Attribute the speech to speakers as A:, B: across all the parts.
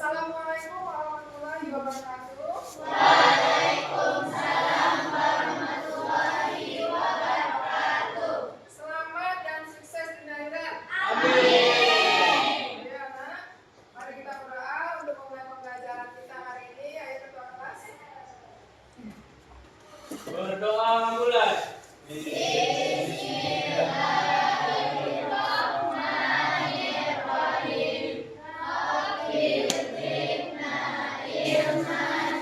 A: Assalamualaikum warahmatullahi wabarakatuh.
B: Waalaikumsalam warahmatullahi wabarakatuh.
A: Selamat dan sukses Dinda.
B: Amin.
A: Ya, Nak. Mari kita berdoa untuk memulai pembelajaran kita hari ini. Ayo ketua kelas.
C: Berdoa mulai.
B: Bismillahirrahmanirrahim. Rabbil zidna ilman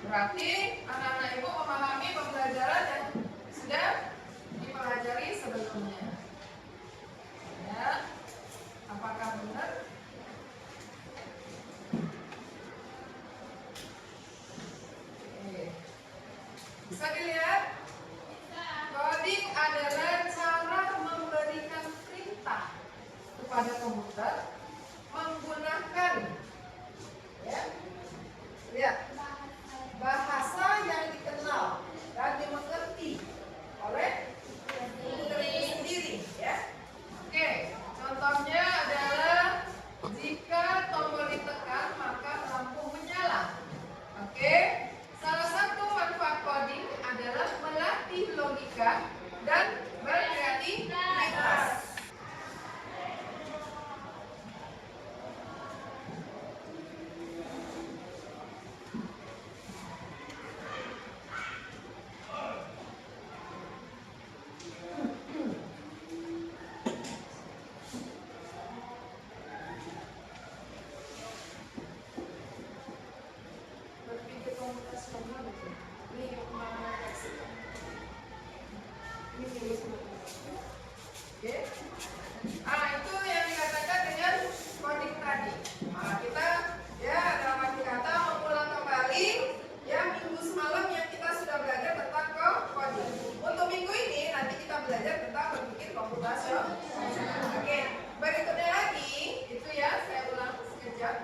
A: Berarti anak-anak ibu memahami pembelajaran yang sudah dipelajari sebelumnya. Ya, apakah benar? Oke. Bisa dilihat? Coding adalah cara memberikan perintah kepada komputer menggunakan, ya, lihat, bahasa yang dikenal dan dimengerti oleh komputer itu sendiri, ya. Oke, contohnya adalah jika tombol ditekan maka lampu menyala. Oke, salah satu manfaat coding adalah melatih logika dan berkreativitas. Berpikir komunikasi formal betul. Ini pemahaman teks. Ini tulis. Oke. Itu yang dikatakan dengan coding tadi. Kita ya dalam arti kata mengulang kembali ya minggu semalam yang kita sudah belajar tentang coding. Untuk minggu ini nanti kita belajar tentang berpikir komputasional. Oke. Berikutnya lagi itu ya saya ulang sekejap.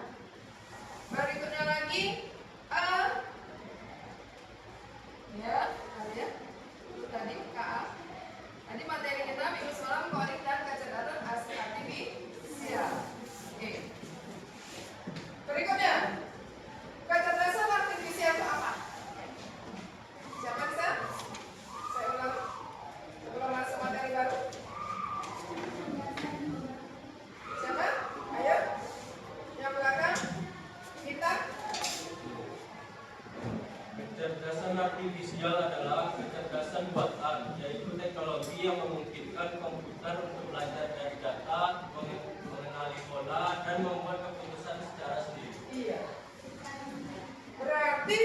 A: Berikutnya lagi ya, itu tadi KA. Tadi materi kita minggu semalam coding dan kecerdasan artifisial. Oke. Berikutnya, kecerdasan artifisial itu apa? Siapa bisa? Saya ulang sebelum masuk materi baru. Siapa? Ayo. Yang belakang. Kita.
C: Kecerdasan artifisial adalah kecerdasan buatan, yaitu teknologi yang memungkinkan komputer untuk belajar dari data, mengenali pola, dan membuat keputusan secara sendiri.
A: Iya. Berarti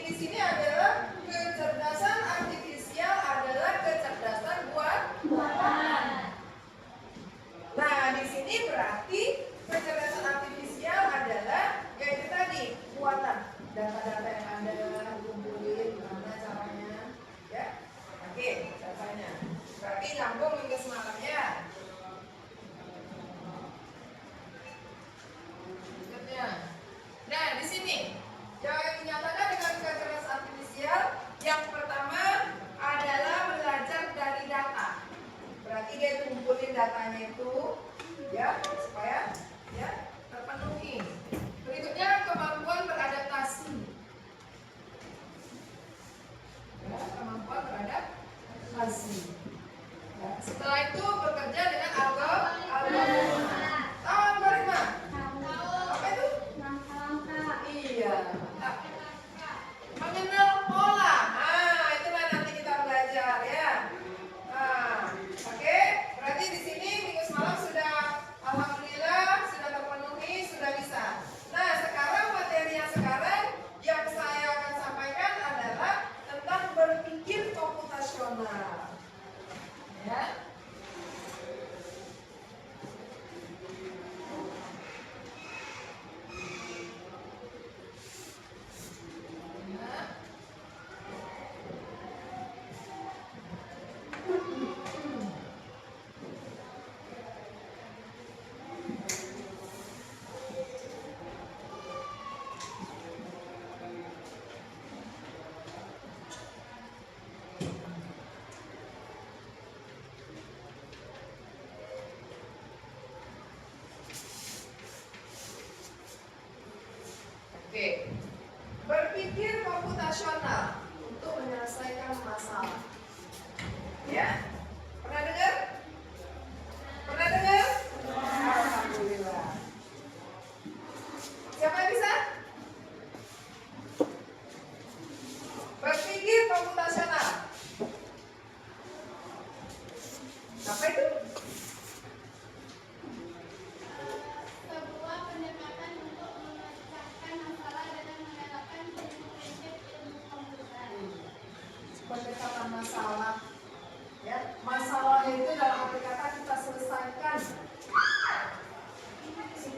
A: di sini adalah kecerdasan artifisial adalah kecerdasan buatan. Nah, di sini berarti kecerdasan artifisial adalah yaitu tadi buatan. Data-data yang Anda kumpulin, gimana caranya? Ya, oke, datanya. Berarti nyambung minggu semalam ya.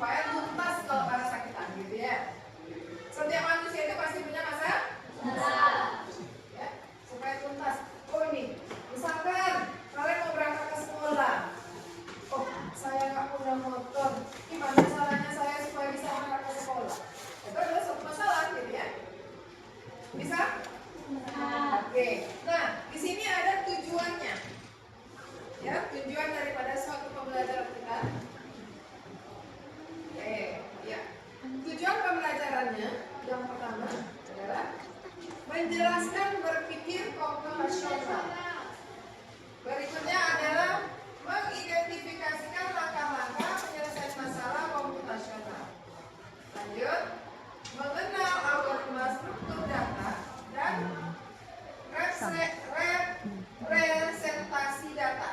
A: supaya tuntas kalau pada sakitan gitu ya. Setiap manusia itu pasti punya masa ya, supaya tuntas. Oh ini, misalkan kalian mau berangkat ke sekolah. Oh, saya nggak punya motor. Gimana caranya saya supaya bisa berangkat ke sekolah? Itu adalah suatu masalah gitu ya. Bisa? Oke. Nah, di sini ada tujuannya. Ya, tujuan daripada suatu pembelajaran kita. Ya. Tujuan pembelajarannya yang pertama adalah menjelaskan berpikir komputasional. Berikutnya adalah mengidentifikasikan langkah-langkah penyelesaian masalah komputasional. Lanjut, mengenal algoritma struktur data dan representasi data.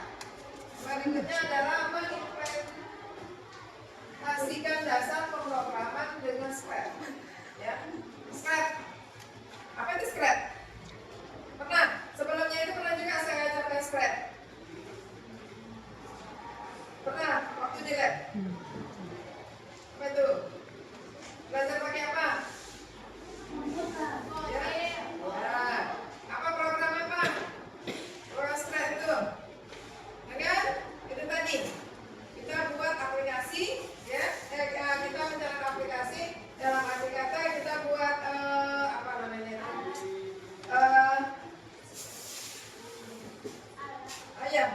A: Berikutnya adalah mengimplementasikan dasar pemrograman dengan Scratch. Ya, Scratch. Apa itu Scratch? Pernah? Sebelumnya itu pernah juga saya ajarkan Scratch. Pernah? Waktu di lab. Apa itu? Belajar pakai apa? Ya. Ya. Apa program apa? Program Scratch itu. Ya kan? Itu tadi. Kita buat aplikasi, ya. Kita menjalankan aplikasi. Dalam arti kata kita buat apa namanya itu? Ya.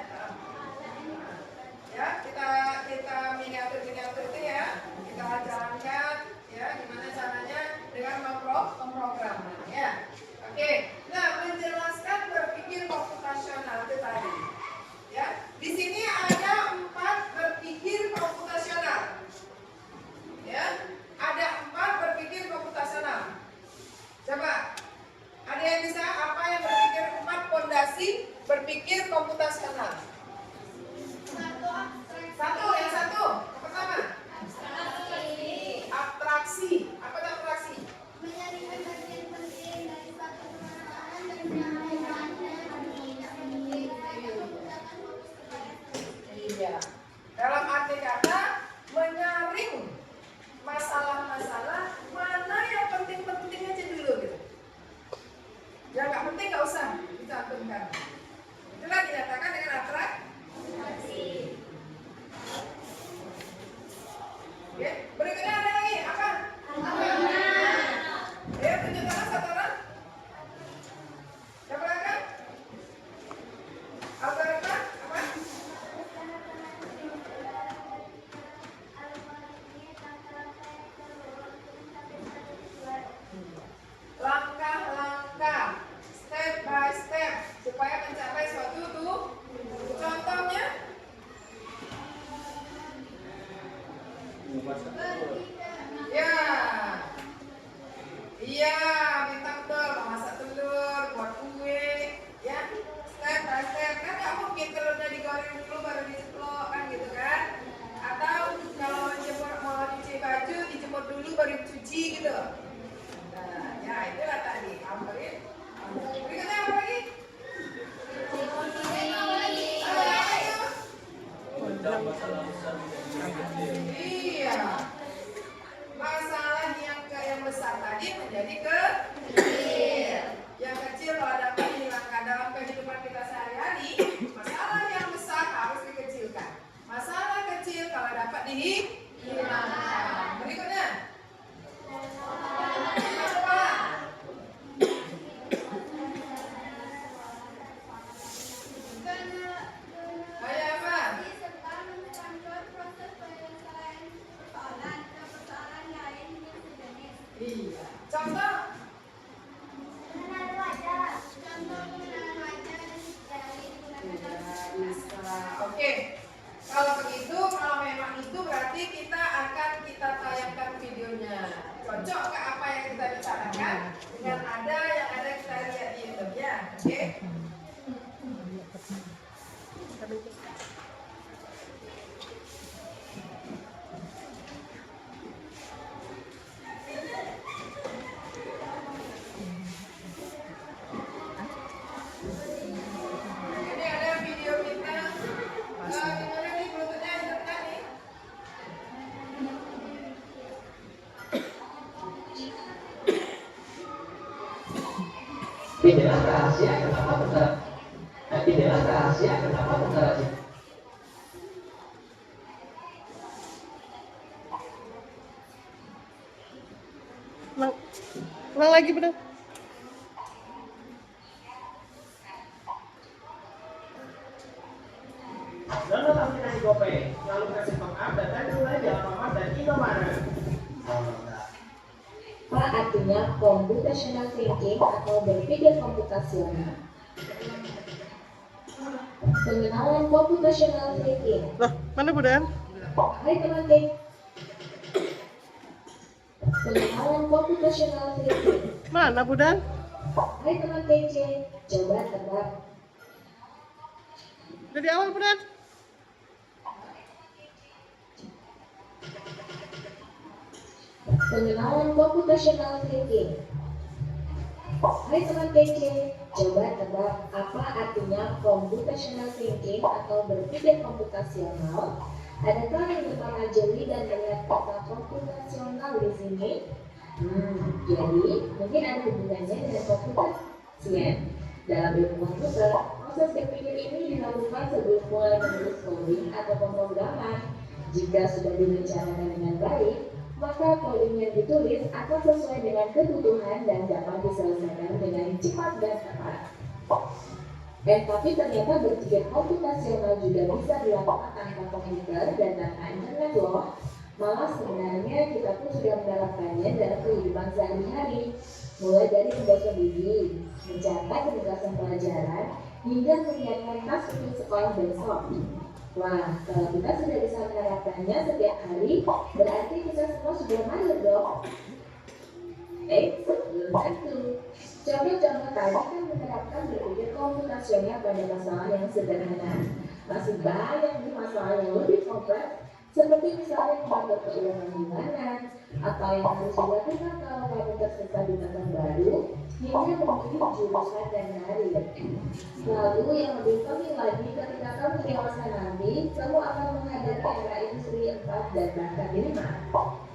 A: Ya, kita miniatur itu ya. Kita jalankan ya gimana caranya dengan memprogram ya. Oke. Nah, menjelaskan berpikir komputasional itu tadi. Ya. Di sini ada 4 berpikir komputasional. Ya. Ada 4 berpikir komputasional. Coba. Ada yang bisa apa yang berpikir 4 fondasi berpikir komputasional? Yang satu. Yang pertama. Abstraksi. Apa itu abstraksi?
B: Menyaringkan bagian penting dari satu permasalahan dan menyampaikannya tidak menggunakan fokus kepada
A: Iya. Dalam arti kata menyaring masalah-masalah mana yang penting-penting aja dulu gitu. Yang nggak penting nggak usah dicantumkan. Itulah dinyatakan dengan abstraksi. Oke. Berikutnya ada lagi apa? Ya, tunjukkan satu orang. Siapa lagi? Algoritma apa? Langkah-langkah, step by step supaya mencapai suatu tuh. Contohnya? Ya. Iya, bintang telur, masak telur, buat kue, ya. Step by step kan nggak mungkin telurnya digoreng dulu baru diceplok kan gitu kan? Atau kalau mau cuci baju dijemur dulu baru dicuci gitu. Nah, ya itulah tadi algoritma. Berikutnya apa lagi?
C: Memecah masalah besar menjadi kecil.
A: Iya. Masalah yang besar tadi menjadi kecil. Yang kecil kalau dapat dihilangkan dalam kehidupan kita sehari-hari, masalah yang besar harus dikecilkan. Masalah kecil kalau dapat dihilangkan. Berikutnya. Kayak apa?
B: serta mencontoh proses penyelesaian persoalan ke persoalan lain yang sejenis.
A: Iya. Contoh.
B: Mengenal wajah. Contoh pengenalan wajah dan jari digunakan dalam
A: Bisa. Oke. Kalau begitu, kalau memang itu berarti kita akan kita tayangkan videonya. Cocok ke apa yang kita bicarakan dengan ada yang ada kita lihat di YouTube ya. Oke.
D: Inilah rahasia kenapa tentara. Inilah rahasia kenapa tentara Jepang.
E: Ulang lagi benar.
F: Download aplikasi GoPay, lalu kasih top up dan tanda mulai di Alfamart dan Indomaret.
G: Apa artinya computational thinking atau berpikir komputasional? Pengenalan computational thinking.
E: Loh, mana Budan?
G: Hai teman-teman. Pengenalan computational thinking.
E: Mana Budan?
G: Hai teman TC, coba tebak.
E: Dari awal Budan?
G: Pengenalan computational thinking. Hai teman TC, coba tebak apa artinya computational thinking atau berpikir komputasional? Adakah yang pernah jeli dan melihat kata komputasional di sini? Jadi mungkin ada hubungannya dengan komputasi. Dalam ilmu komputer, proses berpikir ini dilakukan sebelum mulai menulis coding atau pemrograman. Jika sudah direncanakan dengan baik, maka coding yang ditulis akan sesuai dengan kebutuhan dan dapat diselesaikan dengan cepat dan tepat. Tapi ternyata berpikir komputasional juga bisa dilakukan tanpa komputer dan tanpa internet loh. Malah sebenarnya kita pun sudah menerapkannya dalam kehidupan sehari-hari, mulai dari membaca buku, mencatat penugasan pelajaran, hingga menyiapkan tas untuk sekolah besok. Wah, kalau kita sudah bisa menerapkannya setiap hari, berarti kita semua sudah mahir dong. Belum tentu. Contoh-contoh tadi kan menerapkan berpikir komputasional pada masalah yang sederhana. Masih banyak nih masalah yang lebih kompleks, seperti misalnya mengatur keuangan bulanan, atau yang harus dilakukan kalau kamu tersesat di tempat baru, hingga memilih jurusan dan karir. Lalu yang lebih penting lagi, ketika kamu dewasa nanti, kamu akan menghadapi era industri 4 dan bahkan 5.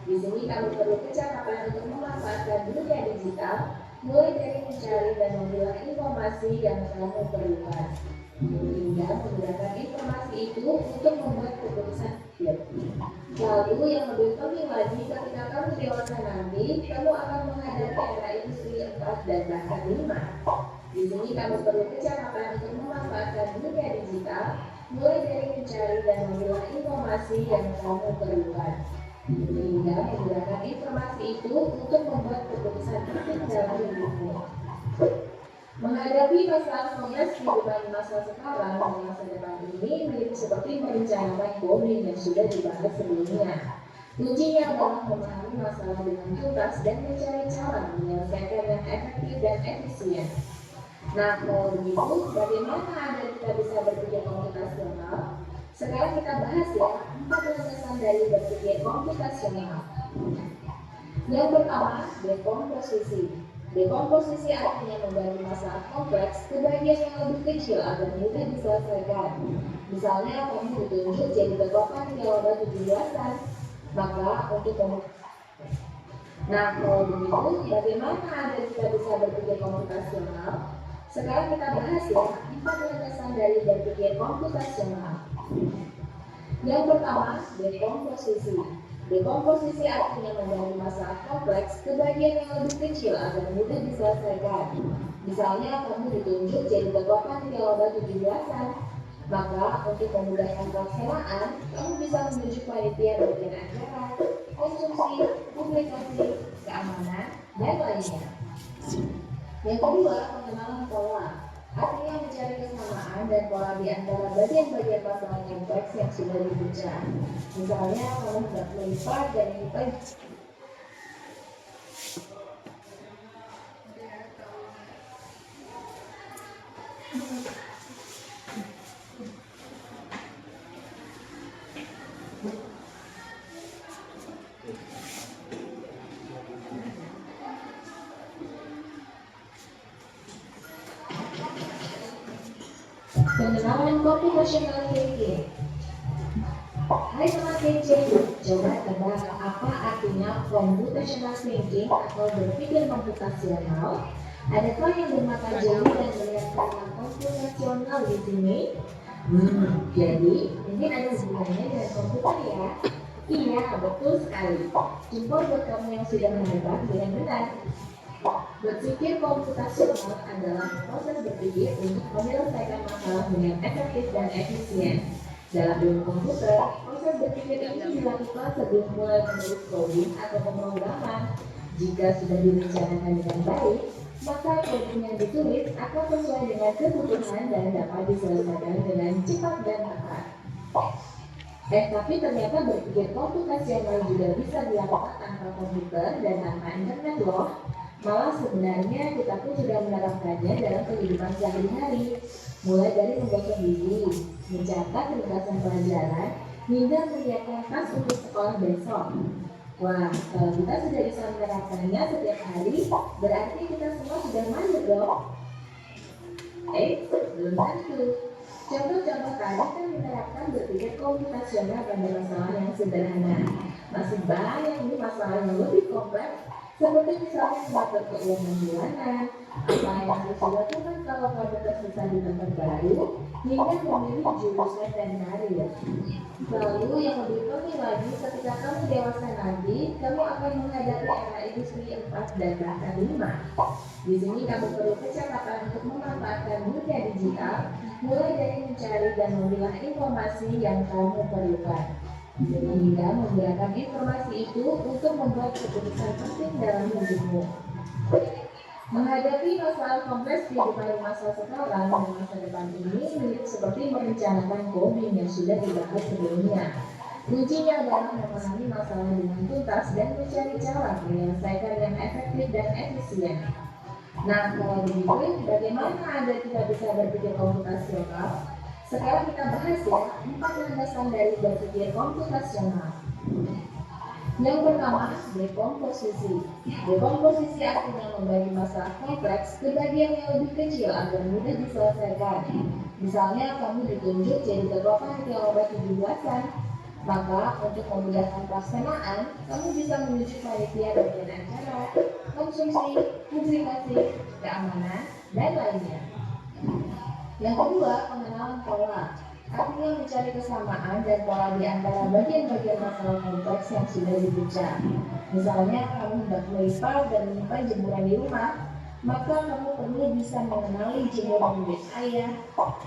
G: Di sini kamu perlu kecakapan untuk memanfaatkan dunia digital, mulai dari mencari dan memilah informasi yang kamu perlukan, hingga menggunakan informasi itu untuk membuat keputusan. Lalu yang lebih penting lagi, ketika kamu dewasa nanti, kamu akan menghadapi era industri 4 dan bahkan 5. Di sini kamu perlu kecakapan untuk memanfaatkan dunia digital, mulai dari mencari dan memilah informasi yang kamu perlukan, hingga menggunakan informasi itu untuk membuat keputusan penting dalam hidupmu. Menghadapi masalah kompleks kehidupan masa sekarang dan masa depan ini mirip seperti merencanakan coding yang sudah dibahas sebelumnya. Kuncinya adalah memahami masalah dengan tuntas dan mencari cara menyelesaikan yang efektif dan efisien. Nah, kalau begitu, bagaimana agar kita bisa berpikir komputasional? Sekarang kita bahas ya 4 landasan dari berpikir komputasional. Yang pertama, dekomposisi. Dekomposisi artinya membagi masalah kompleks ke bagian yang lebih kecil agar mudah diselesaikan. Misalnya, kamu ditunjuk jadi ketua kelola 17-an, maka untuk Nah, kalau begitu, bagaimana agar kita bisa berpikir komputasional? Sekarang kita bahas ya 4 landasan dari berpikir komputasional. Yang pertama, dekomposisi. Dekomposisi artinya membagi masalah kompleks ke bagian yang lebih kecil agar mudah diselesaikan. Misalnya, kamu ditunjuk jadi ketua kelola 17-an, maka untuk memudahkan pelaksanaan, kamu bisa menunjuk panitia bagian anggaran, konsumsi, publikasi, keamanan, dan lainnya. Yang kedua, pengenalan pola. Artinya mencari kesamaan dan pola di antara bagian-bagian masalah kompleks yang sudah dibaca. Misalnya, kamu hendak melipat dan melipat. Pengenalan computational thinking. Hai teman TC, coba tebak apa artinya computational thinking atau berpikir komputasional? Adakah yang bermata jeli dan melihat karena komputasional di sini? Jadi mungkin ada hubungannya dengan komputer ya? Iya, betul sekali. Jempol buat kamu yang sudah menebak dengan benar. Berpikir komputasional adalah proses berpikir untuk menyelesaikan masalah dengan efektif dan efisien. Dalam ilmu komputer, proses berpikir ini dilakukan sebelum mulai menulis coding atau pemrograman. Jika sudah direncanakan dengan baik, maka coding yang ditulis akan sesuai dengan kebutuhan dan dapat diselesaikan dengan cepat dan tepat. Tapi ternyata berpikir komputasional juga bisa dilakukan tanpa komputer dan tanpa internet loh. Malah sebenarnya kita pun sudah menerapkannya dalam kehidupan sehari-hari, mulai dari menggosok gigi, mencatat ringkasan pelajaran, hingga menyiapkan tas untuk sekolah besok. Wah, kalau kita sudah bisa menerapkannya setiap hari, berarti kita semua sudah mandiri dong. Belum tentu. Contoh-contoh tadi kan menerapkan berpikir komputasional pada masalah yang sederhana. Masih banyak nih masalah yang lebih kompleks, seperti misalnya mengatur keuangan bulanan, apa yang harus dilakukan kalau kamu tersisa di tempat baru, hingga memilih jurusan dan karir. Lalu yang lebih penting lagi, ketika kamu dewasa nanti, kamu akan menghadapi era industri 4 dan bahkan 5. Di sini kamu perlu kecepatan untuk memanfaatkan dunia digital, mulai dari mencari dan memilah informasi yang kamu perlukan, hingga menggunakan informasi itu untuk membuat keputusan penting dalam hidupmu. Menghadapi masalah kompleks kehidupan masa sekarang dan masa depan ini mirip seperti merencanakan coding yang sudah dibahas sebelumnya. Kuncinya adalah memahami masalah dengan tuntas dan mencari cara menyelesaikan yang efektif dan efisien. Nah, kalau begitu, bagaimana Anda kita bisa berpikir komputasional? Sekarang kita bahas ya 4 landasan dari berpikir komputasional. Yang pertama, dekomposisi. Dekomposisi artinya membagi masalah kompleks ke bagian yang lebih kecil agar mudah diselesaikan. Misalnya, kamu ditunjuk jadi ketua panitia lomba 17-an. Maka, untuk memudahkan pelaksanaan, kamu bisa menunjuk panitia bagian acara, konsumsi, publikasi, keamanan, dan lainnya. Yang kedua, pengenalan pola. Artinya mencari kesamaan dan pola di antara bagian-bagian masalah kompleks yang sudah dipecah. Misalnya, kamu hendak melipat dan menyimpan jemuran di rumah, maka kamu perlu bisa mengenali jemuran milik ayah,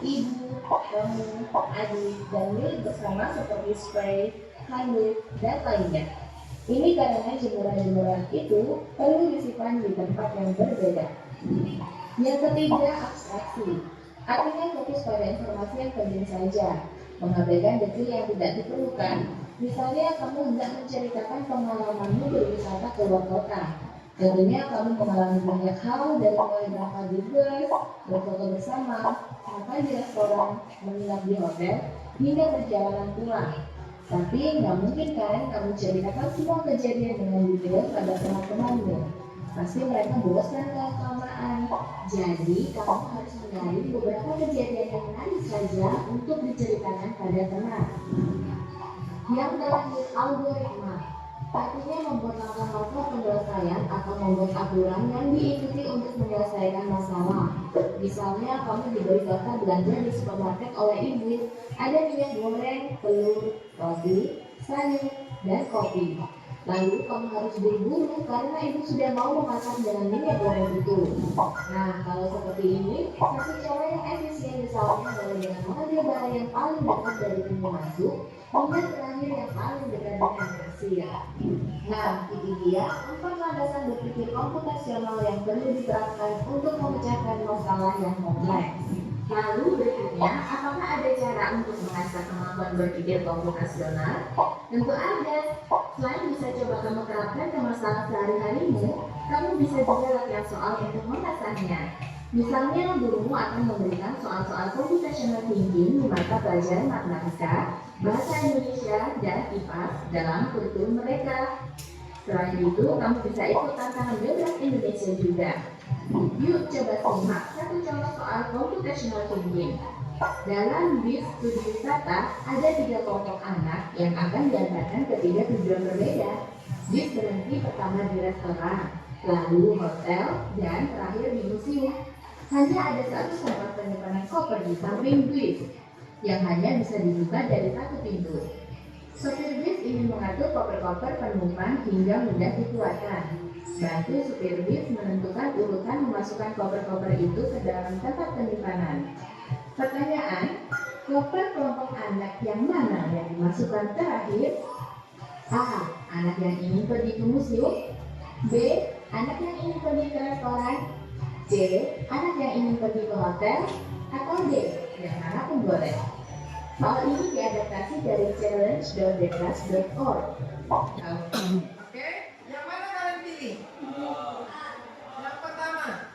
G: ibu, kamu, adik, dan milik bersama seperti spray, handuk, dan lainnya. Ini karena jemuran-jemuran itu perlu disimpan di tempat yang berbeda. Yang ketiga, abstraksi. Artinya fokus pada informasi yang penting saja, mengabaikan detail yang tidak diperlukan. Misalnya, kamu hendak menceritakan pengalamanmu berwisata ke luar kota. Tentunya kamu mengalami banyak hal dari mulai berangkat di bus, berfoto bersama, makan di restoran, menginap di hotel, hingga perjalanan pulang. Tapi nggak mungkin kan kamu ceritakan semua kejadian dengan detail pada teman-temanmu. Pasti mereka bosan dan kelamaan. Jadi kamu harus menyaring beberapa kejadian yang menarik saja untuk diceritakan pada teman. Yang terakhir, algoritma. Artinya membuat langkah-langkah penyelesaian atau membuat aturan yang diikuti untuk menyelesaikan masalah. Misalnya, kamu diberi daftar belanja di supermarket oleh ibu. Ada minyak goreng, telur, roti, sayur, dan kopi. Lalu kamu harus buru-buru karena ibu sudah mau memasak dengan minyak goreng itu. Nah, kalau seperti ini, satu cara yang efisien misalnya adalah dengan mengambil barang yang paling dekat dari pintu masuk, hingga terakhir yang paling dekat dengan kasir. Nah, itu dia 4 landasan berpikir komputasional yang perlu diterapkan untuk memecahkan masalah yang kompleks. Lalu berikutnya, apakah ada cara untuk mengasah kemampuan berpikir komputasional? Tentu ada. Selain bisa coba kamu terapkan ke masalah sehari-harimu, kamu bisa juga latihan soal untuk mengasahnya. Misalnya, gurumu akan memberikan soal-soal computational thinking di mata pelajaran matematika, bahasa Indonesia, dan IPAS dalam kurikulum mereka. Selain itu, kamu bisa ikut tantangan bebas Indonesia juga. Yuk coba simak satu contoh soal computational thinking. Dalam bis studi wisata, ada 3 kelompok anak yang akan diantarkan ke 3 tujuan berbeda. Bis berhenti pertama di restoran, lalu hotel, dan terakhir di museum. Hanya ada satu tempat penyimpanan koper di samping bis yang hanya bisa dibuka dari satu pintu. Sopir bis ingin mengatur koper-koper penumpang hingga mudah dikeluarkan. Bantu supir bis menentukan urutan memasukkan koper-koper itu ke dalam tempat penyimpanan. Pertanyaan, koper kelompok anak yang mana yang dimasukkan terakhir? A. Anak yang ingin pergi ke museum. B. Anak yang ingin pergi ke restoran. C. Anak yang ingin pergi ke hotel. Atau D. Yang manapun boleh. Soal ini diadaptasi dari challenge.declass.org.
A: Oke, yang mana kalian pilih? Yang pertama.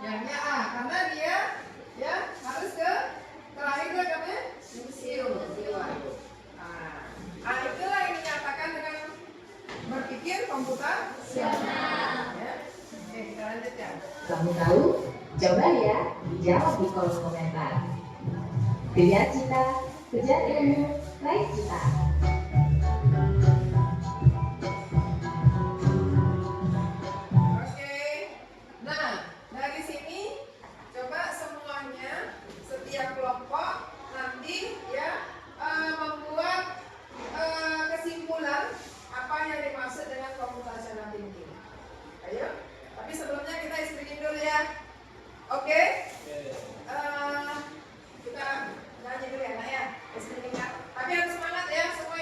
A: Yang A, karena dia ya harus ke terakhir dia ke museum. Nah, itulah yang dinyatakan dengan berpikir komputasional. Ya. Oke, kita lanjut ya.
G: Kamu tahu? Coba ya, dijawab di kolom komentar. Kejar cita, kejar ilmu, raih cita.
A: Oke, nah dari sini coba semuanya setiap kelompok nanti ya membuat kesimpulan apa yang dimaksud dengan computational thinking. Ayo, tapi sebelumnya kita istirahat dulu ya. Oke? Kita nyanyi dulu ya, nak ya. Istirahat. Tapi harus semangat ya semua.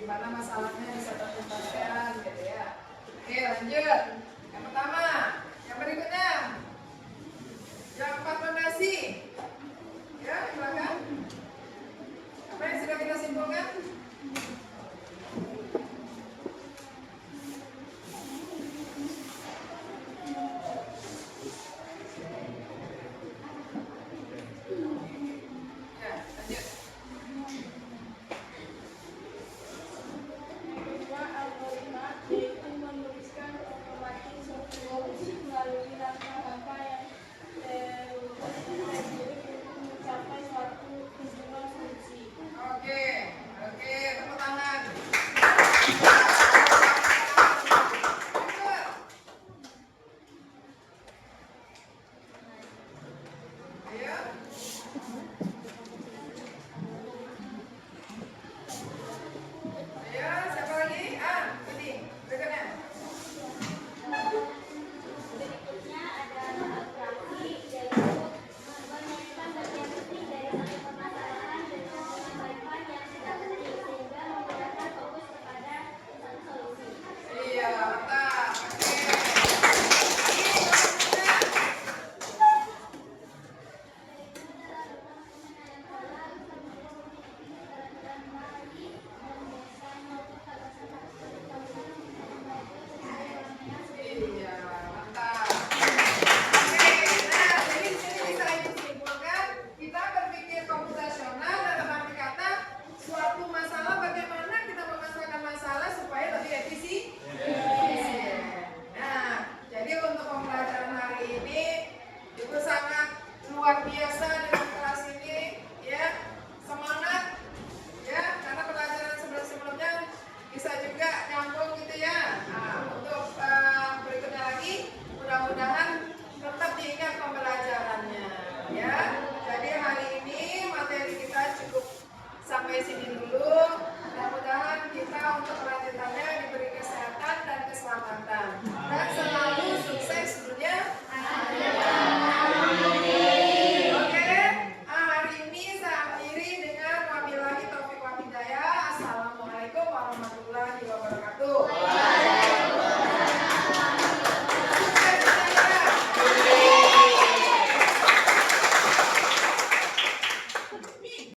A: Gimana masalahnya